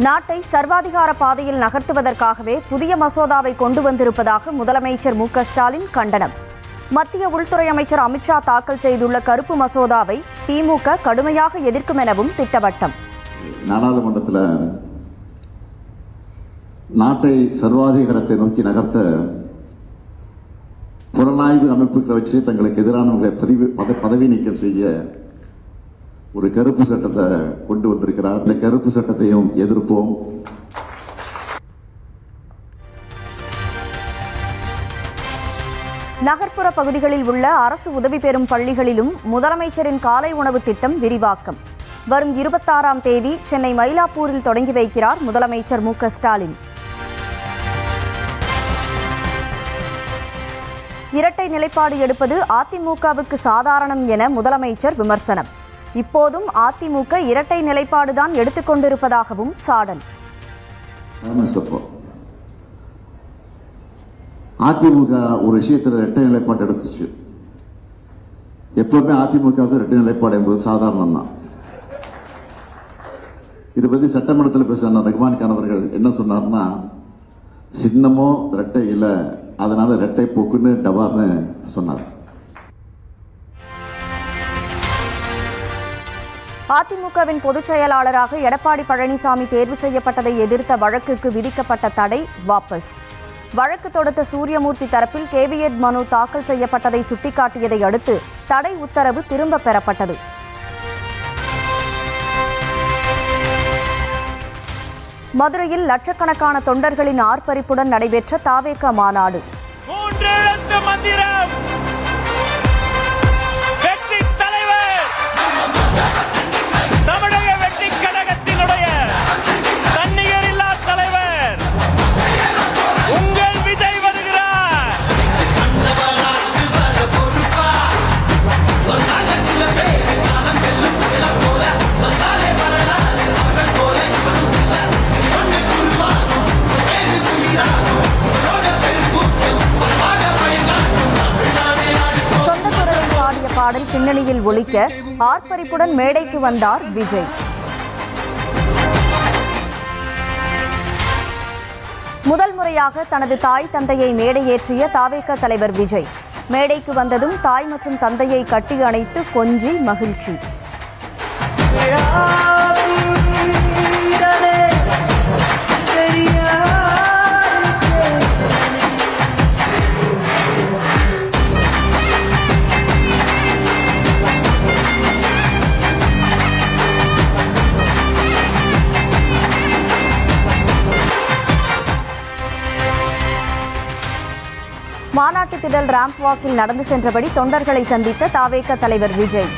நாட்டை சர்வாதிகார பாதையில் நகர்த்துவதற்காகவே புதிய மசோதாவை கொண்டு வந்திருப்பதாக முதலமைச்சர் மு.க.ஸ்டாலின் கண்டனம். மத்திய உள்துறை அமைச்சர் அமித்ஷா தாக்கல் செய்துள்ள கருப்பு மசோதாவை திமுக கடுமையாக எதிர்க்கும் எனவும் திட்டவட்டம். நாடாளுமன்றத்தில் நாட்டை சர்வாதிகாரத்தை நோக்கி நகர்த்த புலனாய்வு அமைப்புகளை வச்சு தங்களுக்கு எதிரானவர்களை பதவி நீக்கம் செய்ய ஒரு கருப்பு சட்டத்தை கொண்டு வந்திருக்கிறார். இந்த கருப்பு சட்டத்தையும் எதிர்ப்போம். நகர்ப்புற பகுதிகளில் உள்ள அரசு உதவி பெறும் பள்ளிகளிலும் முதலமைச்சரின் காலை உணவு திட்டம் விரிவாக்கம். வரும் 26ஆம் தேதி சென்னை மயிலாப்பூரில் தொடங்கி வைக்கிறார் முதலமைச்சர் மு.க.ஸ்டாலின். இரட்டை நிலைப்பாடு எடுப்பது அதிமுகவுக்கு சாதாரணம் என முதலமைச்சர் விமர்சனம். இப்போதும் அதிமுக இரட்டை நிலைப்பாடுதான் எடுத்துக்கொண்டிருப்பதாகவும் சாடல். அதிமுக ஒரு விஷயத்தில் இரட்டை நிலைப்பாடு எடுத்துச்சு. எப்பவுமே அதிமுகவுக்கு இரட்டை நிலைப்பாடு என்பது சாதாரணம் தான். இதை பத்தி சட்டமன்றத்தில் பேசின ரகுமான் கான் அவர்கள் என்ன சொன்னார்னா, சின்னமோ இரட்டை இல்லை, அதனால இரட்டை போக்குன்னு டபார்னு சொன்னார். அதிமுகவின் பொதுச் செயலாளராக எடப்பாடி பழனிசாமி தேர்வு செய்யப்பட்டதை எதிர்த்த வழக்குக்கு விதிக்கப்பட்ட தடை வாபஸ். வழக்கு தொடுத்த சூரியமூர்த்தி தரப்பில் கேவியட் மனு தாக்கல் செய்யப்பட்டதை சுட்டிக்காட்டியதை அடுத்து தடை உத்தரவு திரும்ப பெறப்பட்டது. மதுரையில் லட்சக்கணக்கான தொண்டர்களின் ஆர்ப்பரிப்புடன் நடைபெற்ற தாவேக மாநாடு. பாடல் பின்னணியில் ஒலிக்க ஆர்ப்பரிப்புடன் மேடைக்கு வந்தார் விஜய். முதல் முறையாக தனது தாய் தந்தையை மேடையேற்றிய தாவேக தலைவர் விஜய் மேடைக்கு வந்ததும் தாய் மற்றும் தந்தையை கட்டி அணைத்து கொஞ்சி மகிழ்ச்சி. மாநாட்டு திடல் ராம்ப் வாக்கில் நடந்து சென்றபடி தொண்டர்களை சந்தித்த தாவேக தலைவர் விஜய்.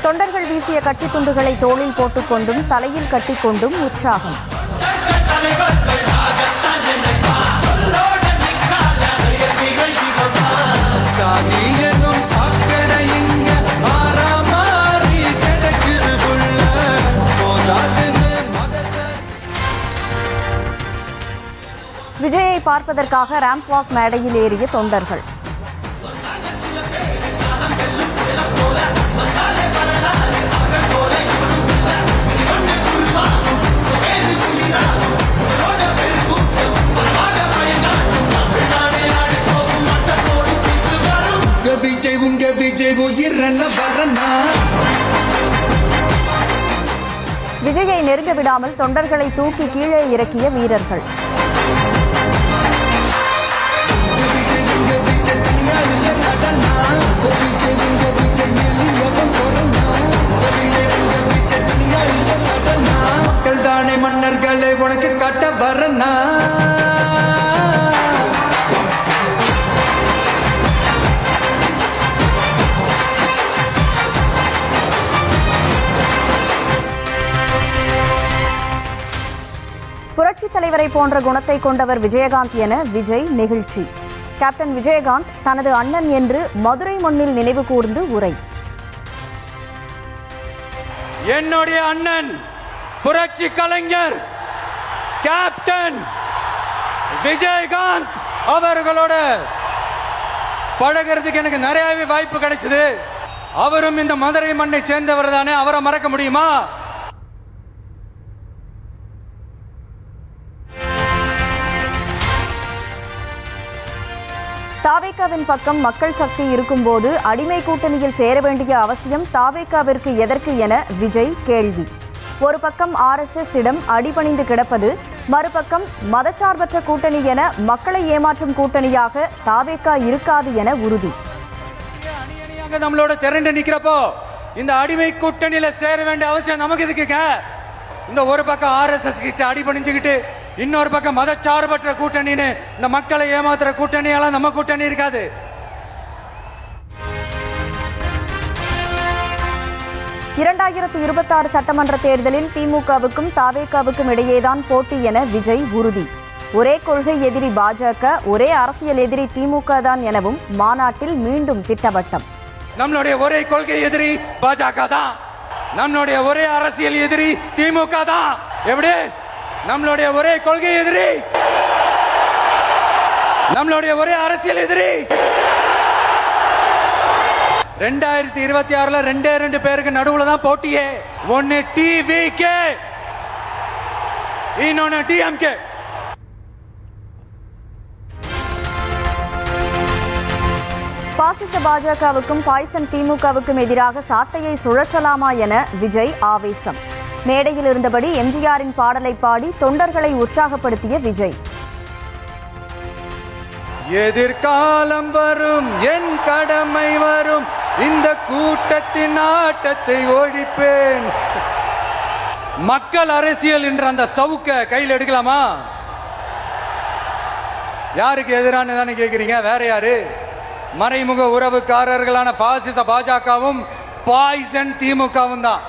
தொண்டர்கள் வீசிய கட்சி துண்டுகளை தோளில் போட்டுக்கொண்டும் தலையில் கட்டிக்கொண்டும் உற்சாகம். விஜயை பார்ப்பதற்காக ராம்ப் வாக் மேடையில் ஏறிய தொண்டர்கள். விஜயை நெருங்க விடாமல் தொண்டர்களை தூக்கி கீழே இறக்கிய வீரர்கள். மக்கள் தானே மன்னர்களை உனக்கு காட்ட வரனா. புரட்சித் தலைவரை போன்ற குணத்தை கொண்டவர் விஜயகாந்த் என விஜய் நெகிழ்ச்சி. கேப்டன் விஜயகாந்த் தனது அண்ணன் என்று மதுரை மண்ணில் நினைவு கூர்ந்து உரை. என்னுடைய அண்ணன் புரட்சி கலைஞர் கேப்டன் விஜயகாந்த் அவர்களோட பழகிறதுக்கு எனக்கு நிறையவே வாய்ப்பு கிடைச்சது. அவரும் இந்த மதுரை மண்ணை சேர்ந்தவர் தானே, அவரை மறக்க முடியுமா? தாவேகாவின் பக்கம் மக்கள் சக்தி இருக்கும்போது அடிமை கூட்டணியில் சேர வேண்டிய அவசியம் தாவேகாவிற்கு எதற்கு என விஜய் கேள்வி. ஒரு பக்கம் RSS இடம் அடிபணிந்து கிடப்பது, மறுபக்கம் மதச்சார்பற்ற கூட்டணி என மக்களை ஏமாற்றும் கூட்டணியாக தாவேகா இருக்காது என உறுதி. நம்மளோட திரண்டு நிக்கிறப்போ இந்த அடிமை கூட்டணியில சேர வேண்டிய அவசியம் நமக்கு எதுக்குங்க? இந்த ஒரு பக்கம் RSS கிட்ட அடிபணிஞ்சுக்கிட்டு, இன்னொரு பக்கம் மதச்சார்பற்ற கூட்டணின்னு இந்த மக்களை ஏமாத்துற கூட்டணியெல்லாம் நம்ம கூட்டணி இருக்காது. இரண்டாயிரத்து 26 சட்டமன்ற தேர்தலில் திமுகவுக்கும் தாவேகாவுக்கும் இடையேதான் போட்டி என விஜய் உறுதி. ஒரே கொள்கை எதிரி பாஜக, ஒரே அரசியல் எதிரி திமுக தான் எனவும் மாநாட்டில் மீண்டும் திட்டவட்டம். நம்மளுடைய ஒரே கொள்கை எதிரி பாஜக தான், நம்மளுடைய ஒரே அரசியல் எதிரி திமுக தான். எப்படி? நம்மளுடைய ஒரே கொள்கை எதிரி, நம்மளுடைய ஒரே அரசியல் எதிரி. 2026 ரெண்டு பேருக்கு நடுவுல தான் போட்டியே. ஒன்னு TVK, இன்னொன்னு DMK. பாசிச பாஜகவுக்கும் பாய்சன் திமுகவுக்கும் எதிராக சாட்டையை சுழற்றலாமா என விஜய் ஆவேசம். மேடையில் இருந்தபடி எம்ஜிஆரின் பாடலை பாடி தொண்டர்களை உற்சாகப்படுத்திய விஜய். எதிர்காலம் வரும், என் கடமை வரும், இந்த கூட்டத்தின் ஆட்டத்தை ஒழிப்பேன். மக்கள் அரசியல் என்ற அந்த சவுக்க கையில் எடுக்கலாமா? யாருக்கு எதிரான தானே கேட்கிறீங்க? வேற யாரு? மறைமுக உறவுக்காரர்களான பாசிச பாஜகவும் பாய்சன் திமுகவும் தான்.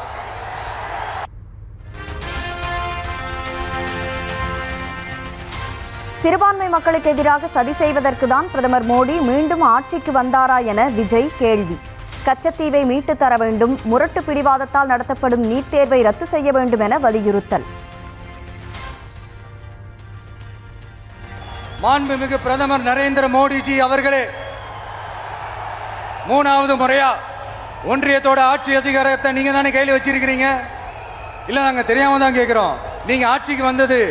சிறுபான்மை மக்களுக்கு எதிராக சதி செய்வதற்கு தான் பிரதமர் மோடி மீண்டும் ஆட்சிக்கு வந்தாரா என விஜய் கேள்வி. கச்சத்தீவை மீட்டு தர வேண்டும், முரட்டு பிடிவாதத்தால் நடத்தப்படும் நீட் தேர்வை ரத்து செய்ய வேண்டும் என வலியுறுத்தல். மாண்புமிகு பிரதமர் நரேந்திர மோடிஜி அவர்களே, 3வது முறையா ஒன்றியத்தோட ஆட்சி அதிகாரத்தை நீங்க தானே கையில் வச்சிருக்கிறீங்க. இல்ல, நாங்க தெரியாம தான் கேட்கிறோம். நீங்க ஆட்சிக்கு வந்தது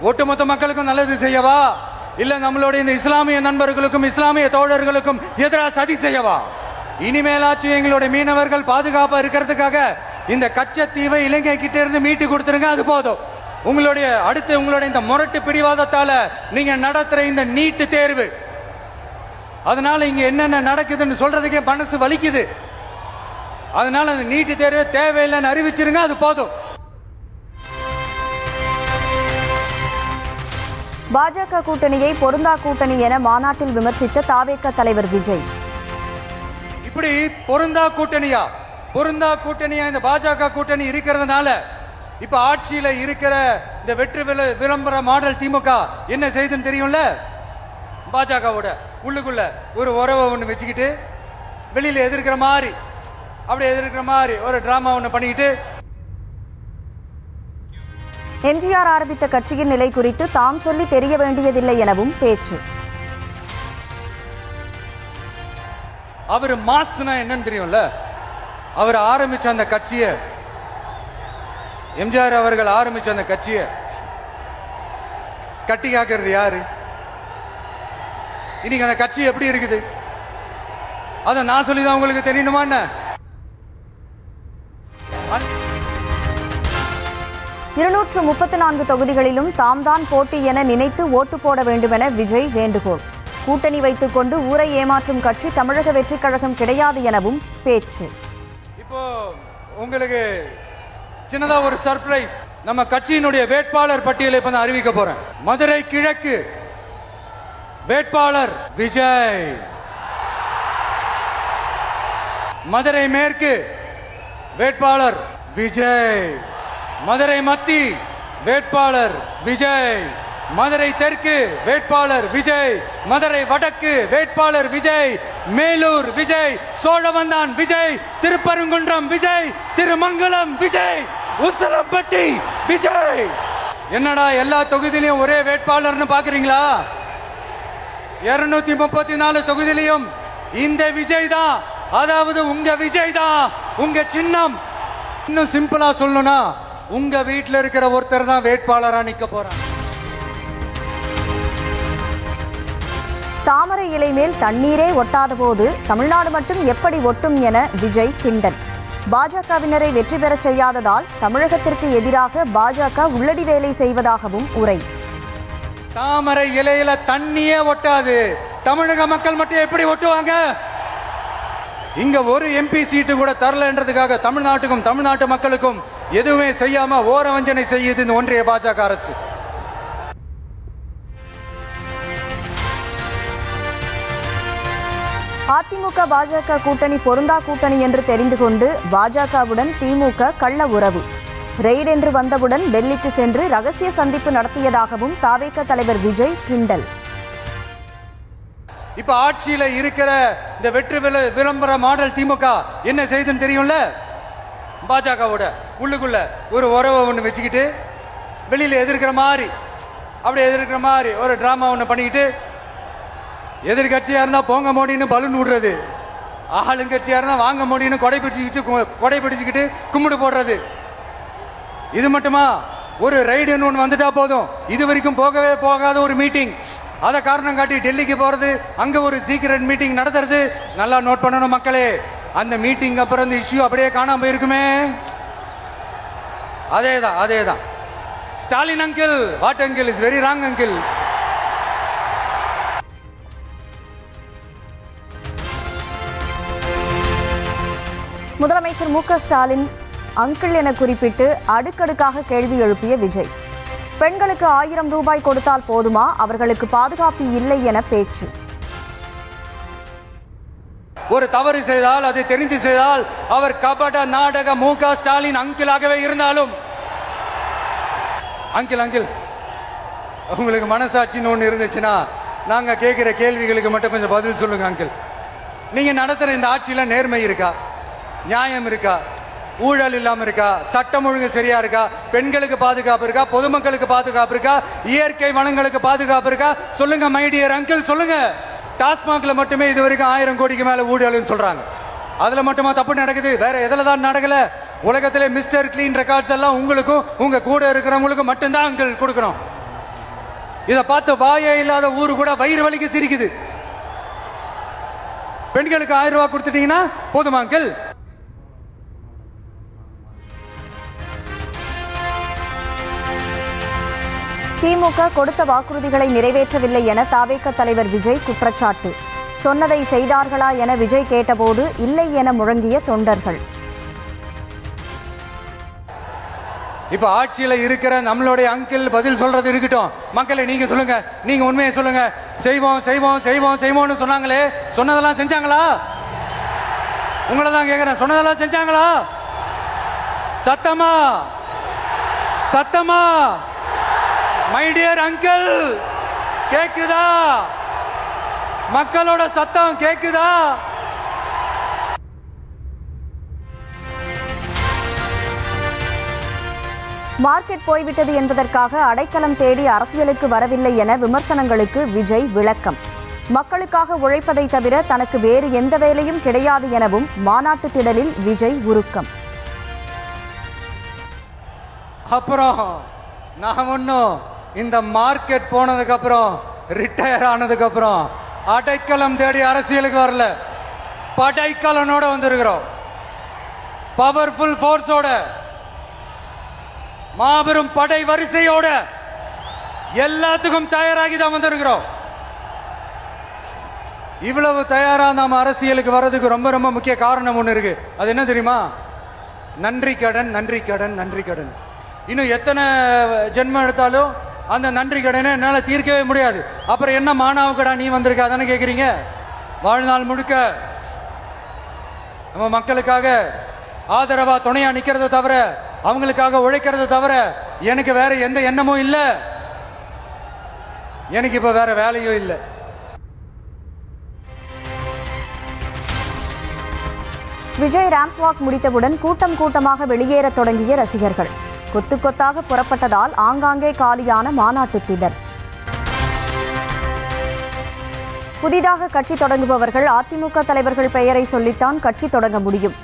ஒட்டுமொத்த மக்களுக்கும் நல்லது செய்யவா, இல்ல நம்மளுடைய இந்த இஸ்லாமிய நண்பர்களுக்கும் இஸ்லாமிய தோழர்களுக்கும் எதிராக சதி செய்யவா? இனிமேலாச்சு எங்களுடைய மீனவர்கள் பாதுகாப்பா இருக்கிறதுக்காக இந்த கச்சத்தீவை இலங்கை கிட்ட இருந்து மீட்டு கொடுத்துருங்க, அது போதும். உங்களுடைய இந்த முரட்டு பிடிவாதத்தால நீங்க நடத்துற இந்த நீட்டு தேர்வு, அதனால இங்க என்னென்ன நடக்குதுன்னு சொல்றதுக்கே மனசு வலிக்குது. அதனால அந்த நீட்டு தேர்வு தேவையில்லைன்னு அறிவிச்சிருங்க, அது போதும். பாஜக கூட்டணியை பொருந்தா கூட்டணி என மாநாட்டில் விமர்சித்த தாவேக தலைவர் விஜய். இப்படி பொருந்தா கூட்டணியா இந்த பாஜக கூட்டணி இருக்கிறதுனால இப்ப ஆட்சியில இருக்கிற இந்த வெற்றி விளம்பர மாடல் திமுக என்ன செய்துன்னு தெரியும்ல? பாஜகவோட உள்ளுக்குள்ள ஒரு உறவை ஒன்று வச்சுக்கிட்டு வெளியில எதிர்க்கிற மாதிரி ஒரு டிராமா ஒன்று பண்ணிக்கிட்டு. எம்ஜிஆர் ஆரம்பித்த கட்சியின் நிலை குறித்து தாம் சொல்லி தெரிய வேண்டியதில்லை எனவும் பேச்சு. அவர் மாஸ்னா என்னன்னு தெரியும்ல? அவர் ஆரம்பிச்ச அந்த கட்சியை, எம்ஜிஆர் அவர்கள் ஆரம்பிச்ச அந்த கட்சியை கட்டி காக்கிறது யாரு? இன்னைக்கு அந்த கட்சி எப்படி இருக்குது அதை நான் சொல்லிதான் உங்களுக்கு தெரியணுமா என்ன? 234 தொகுதிகளிலும் தாம் தான் போட்டி என நினைத்து ஓட்டு போட வேண்டுமென விஜய் வேண்டுகோள். கூட்டணி வைத்துக் கொண்டு ஊரை ஏமாற்றும் கட்சி தமிழக வெற்றிக் கழகம் கிடையாது எனவும் பேச்சு. இப்போ உங்களுக்கு சின்னதா ஒரு சர்ப்ரைஸ். நம்ம கட்சியினுடைய வேட்பாளர் பட்டியலை இப்ப நான் அறிவிக்க போறேன். மதுரை கிழக்கு வேட்பாளர் விஜய், மதுரை மேற்கு வேட்பாளர் விஜய், மதுரை மத்தி வேட்பாளர் விஜய், மதுரை தெற்கு வேட்பாளர் விஜய், மதுரை வடக்கு வேட்பாளர் விஜய், மேலூர் விஜய், சோழவந்தான் விஜய், திருப்பரங்குன்றம் விஜய், திருமங்கலம் விஜய், உசிலம்பட்டி விஜய். என்னடா எல்லா தொகுதியிலையும் ஒரே வேட்பாளர்னு பாக்குறீங்களா? 234 தொகுதியிலையும் இந்த விஜய் தான், அதாவது உங்க விஜய் தான் உங்க சின்னம். இன்னும் சிம்பிளா சொல்லணும்னா உங்க வீட்டில் இருக்கிற ஒருத்தர் தான் வேட்பாளரா நிக்க போறாங்க. தாமரை இலை மேல் தண்ணீரே ஒட்டாத போது தமிழ்நாடு மட்டும் எப்படி ஒட்டும் என விஜய் கிண்டல். பாஜகவினரை வெற்றி பெறச் செய்யாததால் தமிழகத்திற்கு எதிராக பாஜக உள்ளடி வேலை செய்வதாகவும் உரை. தாமரை இலையில தண்ணியே ஒட்டாது, தமிழக மக்கள் மட்டும் எப்படி ஒட்டுவாங்க? இங்க ஒரு எம்பி சீட்டு கூட தரலன்றதுக்காக தமிழ்நாட்டுக்கும் தமிழ்நாட்டு மக்களுக்கும் எதுவுமே செய்யாம ஓரவஞ்சனை செய்யுது இந்த ஒன்றிய பாஜக அரசு. அதிமுக பாஜக கூட்டணி பொருந்தா கூட்டணி என்று தெரிந்து கொண்டு பாஜகவுடன் திமுக கள்ள உறவு. ரெய்ட் என்று வந்தவுடன் டெல்லிக்கு சென்று ரகசிய சந்திப்பு நடத்தியதாகவும் தாவேக தலைவர் விஜய் கிண்டல். இப்ப ஆட்சியில இருக்கிற இந்த வெற்றி விளம்பர மாடல் திமுக என்ன செய்துன்னு தெரியும்ல? பாஜகவோட உள்ளுக்குள்ள ஒரு உறவை ஒன்று வச்சுக்கிட்டு வெளியில எதிர்க்கிற மாதிரி, அப்படி எதிர்க்கிற மாதிரி ஒரு டிராமா ஒன்று பண்ணிக்கிட்டு, எதிர்கட்சியா இருந்தா போங்க மோடின்னு பலூன் விடுறது, ஆளுங்கட்சியா இருந்தா வாங்க மோடின்னு கொடை பிடிச்சுக்கிட்டு கும்பிடு போடுறது. இது மட்டுமா? ஒரு ரைடுன்னு ஒன்று வந்துட்டா போதும், இது வரைக்கும் போகவே போகாத ஒரு மீட்டிங், அதை காரணம் காட்டி டெல்லிக்கு போறது, அங்க ஒரு சீக்ரெட் மீட்டிங் நடத்துறது. நல்லா நோட் பண்ணணும் மக்களே, அந்த மீட்டிங் அப்புறம் இந்த இஷ்யூ அப்படியே காணாம போயிருக்குமே. அதேதான் Stalin uncle, what uncle is very wrong uncle. முதலமைச்சர் மு.க. ஸ்டாலின் அங்கிள் என குறிப்பிட்டு அடுக்கடுக்காக கேள்வி எழுப்பிய விஜய். பெண்களுக்கு 1000 ரூபாய் கொடுத்தால் போதுமா, அவர்களுக்கு பாதுகாப்பு இல்லை என பேச்சு. ஒரு தவறு செய்தால், அதை தெரிந்து செய்தால், அவர் கபட நாடக மு.க. ஸ்டாலின் அங்கிளாகவே இருந்தாலும், அங்கிள் உங்களுக்கு மனசாட்சின்னு ஒன்று இருந்துச்சுன்னா நாங்க கேட்கிற கேள்விகளுக்கு மட்டும் கொஞ்சம் பதில் சொல்லுங்க அங்கிள். நீங்க நடத்துற இந்த ஆட்சியில நேர்மை இருக்கா, நியாயம் இருக்கா, ஊழல் இல்லாம இருக்கா, சட்டம் ஒழுங்கு சரியா இருக்கா, பெண்களுக்கு பாதுகாப்பு இருக்கா, பொதுமக்களுக்கு பாதுகாப்பு இருக்கா, இயற்கை வளங்களுக்கு பாதுகாப்பு இருக்கா? சொல்லுங்க மை டியர் அங்கிள், சொல்லுங்க. டாஸ்மாக்ல மட்டுமே இது வரைக்கும் 1000 கோடிக்கு மேல ஊழல்னு சொல்றாங்க. அதுல மட்டுமா தப்பு நடக்குது? வேற எதுல தான் நடக்கல? உலகத்திலே மிஸ்டர் கிளீன் ரெக்கார்ட்ஸ் எல்லாம் உங்களுக்கும் உங்க கூட இருக்கிறவங்களுக்கும் மட்டும்தான் அங்கிள் கொடுக்கணும். இதை பார்த்து வாயே இல்லாத ஊரு கூட வயிறு வலிக்கு சிரிக்குது. பெண்களுக்கு 1000 ரூபாய் கொடுத்துட்டீங்கன்னா போதுமா அங்கிள்? திமுக கொடுத்த வாக்குறுதிகளை நிறைவேற்றவில்லை என தாவேக தலைவர் விஜய் குற்றச்சாட்டு. சொன்னதை செய்தார்களா என விஜய் கேட்டபோது இல்லை என முழங்கிய தொண்டர்கள். இப்ப ஆட்சியில இருக்கிற நம்மளுடைய அங்கிள் பதில் சொல்றது இருக்கட்டும். மக்களை நீங்க சொல்லுங்க, நீங்க உண்மையை சொல்லுங்க. செய்வோம்னு சொன்னாங்களே, சொன்னதெல்லாம் செஞ்சாங்களா? உங்களை தான் கேட்கிறேன், சொன்னதெல்லாம் செஞ்சாங்களா? சத்தமா மை டியர் அங்கிள், கேக்குதா? மக்களோட சத்தம் கேக்குதா? மார்க்கெட் போய்விட்டது என்பதற்காக அடைக்கலம் தேடி அரசியலுக்கு வரவில்லை என விமர்சனங்களுக்கு விஜய் விளக்கம். மக்களுக்காக உழைப்பதை தவிர தனக்கு வேறு எந்த வேலையும் கிடையாது எனவும் மாநாட்டு திடலில் விஜய் உருக்கம். அப்புறம் நான் ஒன்னும் இந்த மார்க்கெட் போனதுக்கு அப்புறம், ரிட்டையர் ஆனதுக்கு அப்புறம் அடைக்கலம் தேடி அரசியலுக்கு வரல, படைக்கலனோட வந்திருக்கிறோம். பவர்ஃபுல் ஃபோர்ஸோட, மாபெரும் படை வரிசையோட, எல்லாத்துக்கும் தயாராகி தான் வந்திருக்கிறோம். இவ்வளவு தயாரா நாம அரசியலுக்கு வர்றதுக்கு ரொம்ப ரொம்ப முக்கிய காரணம் ஒன்று இருக்கு. அது என்ன தெரியுமா? நன்றி கடன். இன்னும் எத்தனை ஜென்மம் எடுத்தாலும் அந்த நன்றி கடனை என்னால் தீர்க்கவே முடியாது. அப்புறம் என்ன மானாவுக்கடா நீ வந்திருக்க அதானே கேட்குறீங்க? வாழ்நாள் முழுக்க நம்ம மக்களுக்காக ஆதரவா துணையா நிக்கிறத தவிர, அவங்களுக்காக உழைக்கிறத தவிர எனக்கு வேற எந்த எண்ணமும் இல்லை. எனக்கு இப்ப வேற வேலையும் இல்லை. விஜய் ரேம்ப் வாக் முடித்தவுடன் கூட்டம் கூட்டமாக வெளியேறத் தொடங்கிய ரசிகர்கள். கொத்து கொத்தாக புறப்பட்டதால் ஆங்காங்கே காலியான மாநாட்டு திடல். புதிதாக கட்சி தொடங்குபவர்கள் அதிமுக தலைவர்கள் பெயரை சொல்லித்தான் கட்சி தொடங்க முடியும்.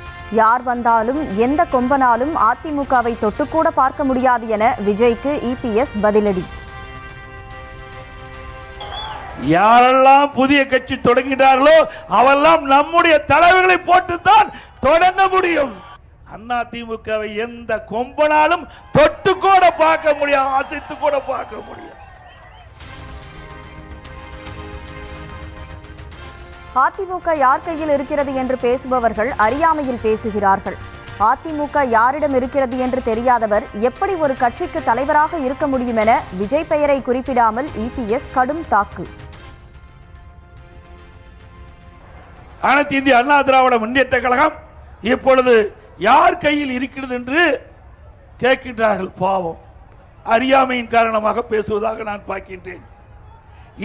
யார் வந்தாலும் எந்த கொம்பனாலும் அதிமுகவை தொட்டுக்கூட பார்க்க முடியாது என விஜய்க்கு இபிஎஸ் பதிலடி. யாரெல்லாம் புதிய கட்சி தொடங்கினார்களோ அவெல்லாம் நம்முடைய தலைவர்களை போட்டுத்தான் தொடங்க முடியும். அதிமுகவை எந்த கொம்பனாலும் தொட்டு கூட பார்க்க முடியாது, அசைத்து கூட பார்க்க முடியாது. அதிமுக யார் கையில் இருக்கிறது என்று பேசுபவர்கள் அறியாமையில் பேசுகிறார்கள். அதிமுக யாரிடம் இருக்கிறது என்று தெரியாதவர் எப்படி ஒரு கட்சிக்கு தலைவராக இருக்க முடியும் என விஜய் பெயரை குறிப்பிடாமல் இபிஎஸ் கடும் தாக்கு. அனைத்து இந்திய அண்ணா திராவிட முன்னேற்ற கழகம் இப்பொழுது யார் கையில் இருக்கிறது என்று கேட்கின்றார்கள். பாவம், அறியாமையின் காரணமாக பேசுவதாக நான் பார்க்கின்றேன்.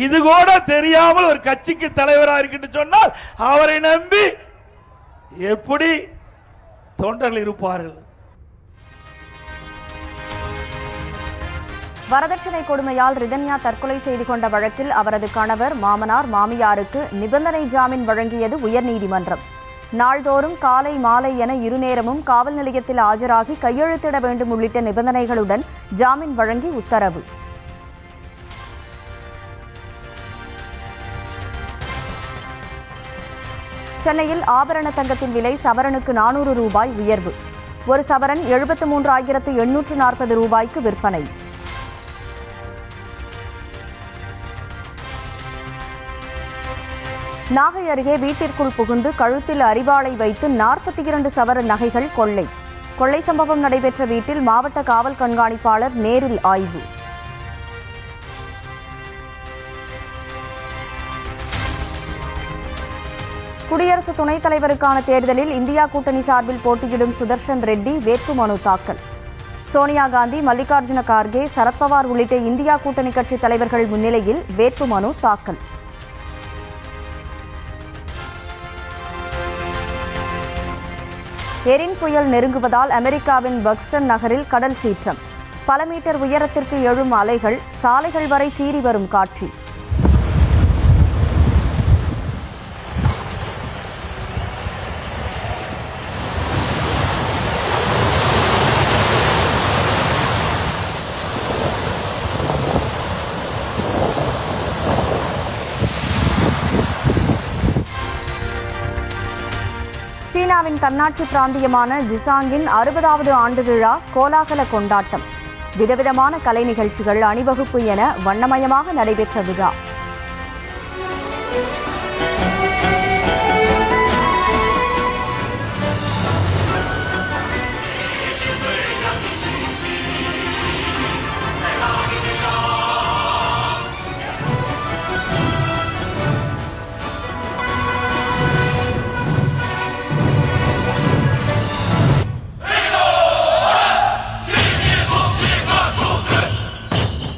இது கூட தெரியாமல் ஒரு கட்சிக்கு தலைவராக இருக்கின்ற சொன்னால் அவரை நம்பி எப்படி தொண்டர்கள் இருப்பார்கள்? வரதட்சணை கொடுமையால் ரிதன்யா தற்கொலை செய்து கொண்ட வழக்கில் அவரது கணவர், மாமனார், மாமியாருக்கு நிபந்தனை ஜாமீன் வழங்கியது உயர்நீதிமன்றம். நாள்தோறும் காலை மாலை என இருநேரமும் காவல் நிலையத்தில் ஆஜராகி கையெழுத்திட வேண்டும் உள்ளிட்ட நிபந்தனைகளுடன் ஜாமீன் வழங்கி உத்தரவு. சென்னையில் ஆபரண தங்கத்தின் விலை சவரனுக்கு 400 ரூபாய் உயர்வு. ஒரு சவரன் 73,840 ரூபாய்க்கு விற்பனை. நாகை அருகே வீட்டிற்குள் புகுந்து கழுத்தில் அரிவாளை வைத்து 42 சவரன் நகைகள் கொள்ளை. கொள்ளை சம்பவம் நடைபெற்ற வீட்டில் மாவட்ட காவல் கண்காணிப்பாளர் நேரில் ஆய்வு. குடியரசு துணைத் தலைவருக்கான தேர்தலில் இந்தியா கூட்டணி சார்பில் போட்டியிடும் சுதர்ஷன் ரெட்டி வேட்புமனு தாக்கல். சோனியா காந்தி, மல்லிகார்ஜுன கார்கே, சரத்பவார் உள்ளிட்ட இந்தியா கூட்டணி கட்சி தலைவர்கள் முன்னிலையில் வேட்புமனு தாக்கல். எரின் புயல் நெருங்குவதால் அமெரிக்காவின் பக்ஸ்டன் நகரில் கடல் சீற்றம். பல மீட்டர் உயரத்திற்கு எழும் அலைகள், சாலைகள் வரை சீறி வரும் காட்சி. சீனாவின் தன்னாட்சி பிராந்தியமான ஜிசாங்கின் 60வது ஆண்டு விழா கோலாகல கொண்டாட்டம். விதவிதமான கலை நிகழ்ச்சிகள், அணிவகுப்பு என வண்ணமயமாக நடைபெற்ற விழா.